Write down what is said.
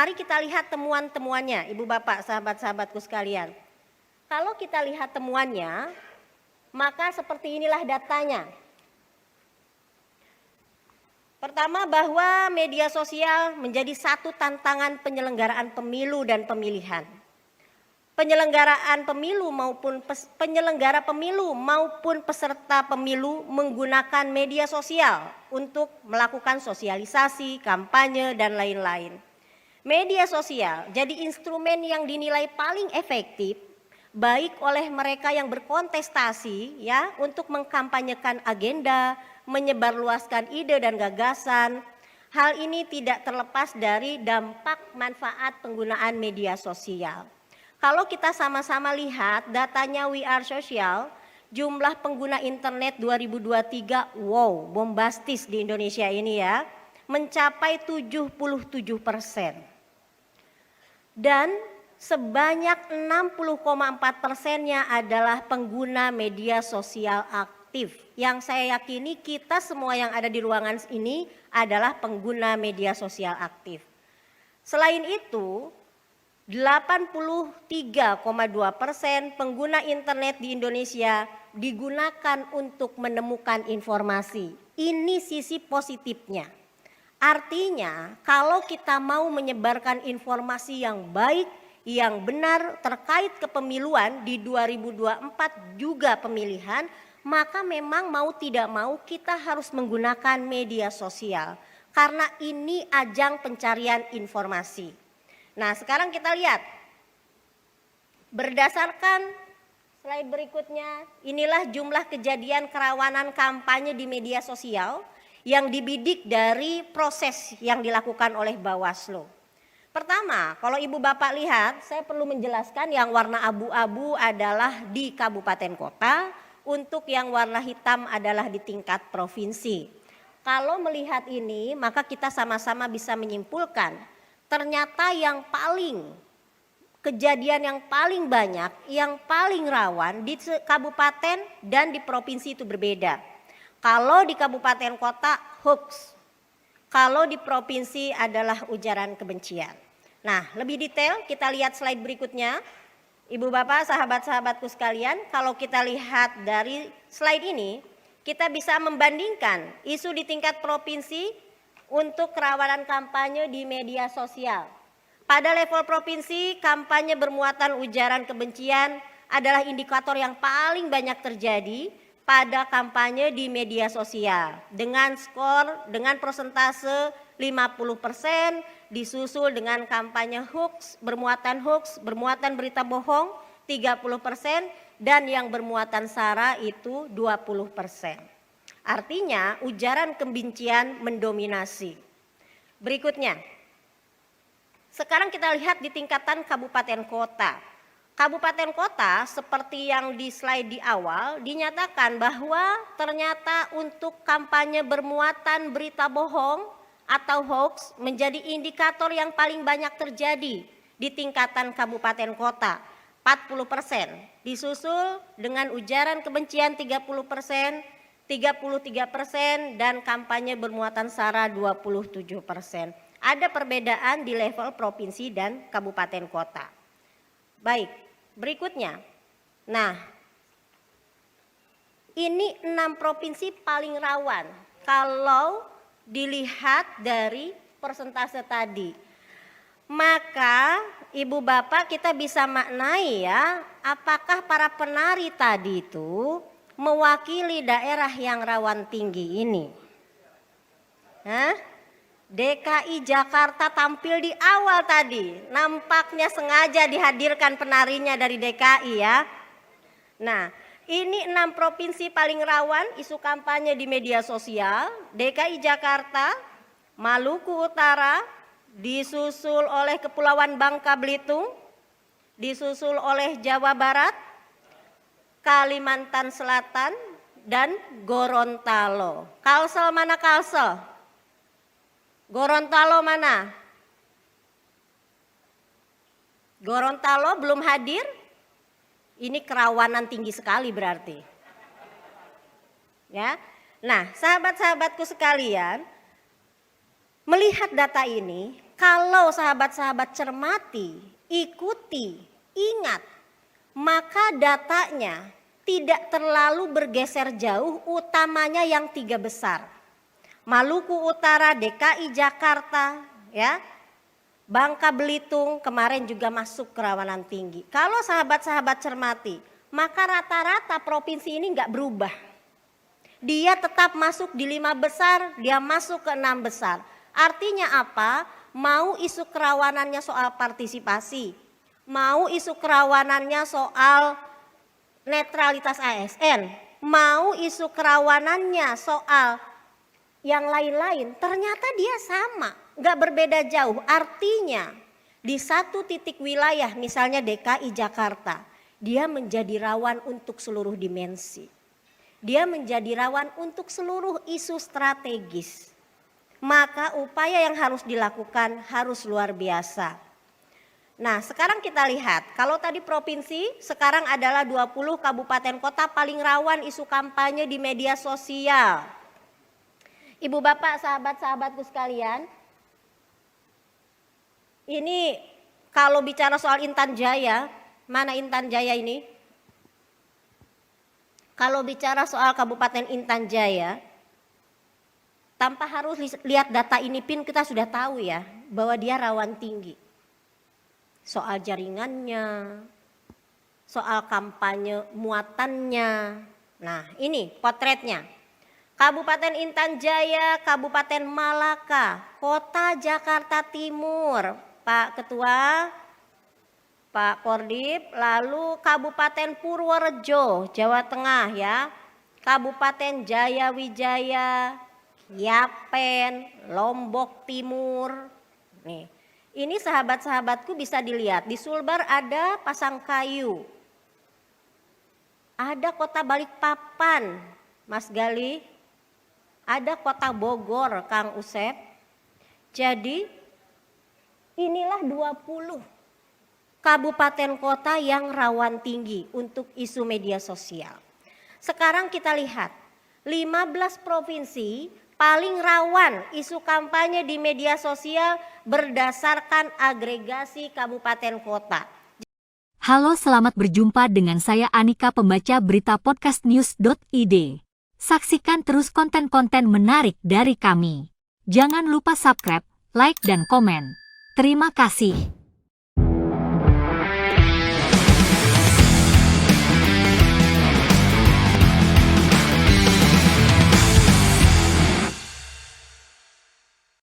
Mari kita lihat temuan-temuannya, Ibu Bapak, sahabat-sahabatku sekalian. Kalau kita lihat temuannya, maka seperti inilah datanya. Pertama, bahwa media sosial menjadi satu tantangan penyelenggaraan pemilu dan pemilihan. Penyelenggara pemilu maupun peserta pemilu menggunakan media sosial untuk melakukan sosialisasi, kampanye, dan lain-lain. Media sosial jadi instrumen yang dinilai paling efektif baik oleh mereka yang berkontestasi ya untuk mengkampanyekan agenda, menyebarluaskan ide dan gagasan. Hal ini tidak terlepas dari dampak manfaat penggunaan media sosial. Kalau kita sama-sama lihat datanya We Are Social, jumlah pengguna internet 2023, wow, bombastis di Indonesia ini ya, mencapai 77%. Dan sebanyak 60,4%-nya adalah pengguna media sosial aktif. Yang saya yakini kita semua yang ada di ruangan ini adalah pengguna media sosial aktif. Selain itu, 83,2% pengguna internet di Indonesia digunakan untuk menemukan informasi. Ini sisi positifnya. Artinya, kalau kita mau menyebarkan informasi yang baik, yang benar terkait kepemiluan di 2024 juga pemilihan, maka memang mau tidak mau kita harus menggunakan media sosial. Karena ini ajang pencarian informasi. Nah, sekarang kita lihat, berdasarkan slide berikutnya, inilah jumlah kejadian kerawanan kampanye di media sosial yang dibidik dari proses yang dilakukan oleh Bawaslu. Pertama, kalau Ibu Bapak lihat, saya perlu menjelaskan yang warna abu-abu adalah di kabupaten kota, untuk yang warna hitam adalah di tingkat provinsi. Kalau melihat ini, maka kita sama-sama bisa menyimpulkan ternyata yang paling kejadian yang paling banyak, yang paling rawan di kabupaten dan di provinsi itu berbeda. Kalau di kabupaten kota hoax, kalau di provinsi adalah ujaran kebencian. Nah, lebih detail kita lihat slide berikutnya. Ibu Bapak, sahabat-sahabatku sekalian, kalau kita lihat dari slide ini, kita bisa membandingkan isu di tingkat provinsi untuk kerawanan kampanye di media sosial. Pada level provinsi, kampanye bermuatan ujaran kebencian adalah indikator yang paling banyak terjadi pada kampanye di media sosial. Dengan skor, dengan persentase 50%, disusul dengan kampanye hoax, bermuatan berita bohong 30%, dan yang bermuatan sara itu 20%. Artinya ujaran kebencian mendominasi. Berikutnya, sekarang kita lihat di tingkatan kabupaten kota. Kabupaten kota seperti yang di slide di awal dinyatakan bahwa ternyata untuk kampanye bermuatan berita bohong atau hoax menjadi indikator yang paling banyak terjadi di tingkatan kabupaten kota, 40%. Disusul dengan ujaran kebencian 30%, 33%, dan kampanye bermuatan sara 27%. Ada perbedaan di level provinsi dan kabupaten kota. Baik, berikutnya. Nah, ini 6 provinsi paling rawan kalau dilihat dari persentase tadi. Maka Ibu Bapak kita bisa maknai ya, apakah para penari tadi itu mewakili daerah yang rawan tinggi ini. DKI Jakarta tampil di awal tadi, nampaknya sengaja dihadirkan penarinya dari DKI ya. Nah, ini 6 provinsi paling rawan isu kampanye di media sosial. DKI Jakarta, Maluku Utara, disusul oleh Kepulauan Bangka Belitung, disusul oleh Jawa Barat, Kalimantan Selatan, dan Gorontalo. Kalsel mana Kalsel? Gorontalo mana? Gorontalo belum hadir? Ini kerawanan tinggi sekali berarti. Ya. Nah, sahabat-sahabatku sekalian, melihat data ini, Kalau sahabat-sahabat cermati, ikuti, ingat, maka datanya tidak terlalu bergeser jauh, utamanya yang 3 besar. Maluku Utara, DKI Jakarta, ya. Bangka Belitung kemarin juga masuk kerawanan tinggi. Kalau sahabat-sahabat cermati, maka rata-rata provinsi ini nggak berubah. Dia tetap masuk di 5 besar, dia masuk ke 6 besar. Artinya apa? Mau isu kerawanannya soal partisipasi, mau isu kerawanannya soal netralitas ASN, mau isu kerawanannya soal yang lain-lain, ternyata dia sama, nggak berbeda jauh. Artinya di satu titik wilayah, misalnya DKI Jakarta, dia menjadi rawan untuk seluruh dimensi. Dia menjadi rawan untuk seluruh isu strategis. Maka upaya yang harus dilakukan harus luar biasa. Nah, sekarang kita lihat, kalau tadi provinsi, sekarang adalah 20 kabupaten kota paling rawan isu kampanye di media sosial. Ibu bapak, sahabat-sahabatku sekalian, ini kalau bicara soal Intan Jaya, mana Intan Jaya ini? Kalau bicara soal Kabupaten Intan Jaya, tanpa harus lihat data ini pun kita sudah tahu ya bahwa dia rawan tinggi. Soal jaringannya, soal kampanye muatannya. Nah, ini potretnya. Kabupaten Intan Jaya, Kabupaten Malaka, Kota Jakarta Timur, Pak Ketua, Pak Kordip, lalu Kabupaten Purworejo, Jawa Tengah ya, Kabupaten Jayawijaya, Yapen, Lombok Timur. Nih, ini sahabat-sahabatku bisa dilihat. Di Sulbar ada Pasangkayu, ada Kota Balikpapan, Mas Gali, ada Kota Bogor, Kang Usep. Jadi inilah 20 kabupaten kota yang rawan tinggi untuk isu media sosial. Sekarang kita lihat 15 provinsi paling rawan isu kampanye di media sosial berdasarkan agregasi kabupaten kota. Halo, selamat berjumpa dengan saya Anika, pembaca berita podcastnews.id. Saksikan terus konten-konten menarik dari kami. Jangan lupa subscribe, like, dan komen. Terima kasih.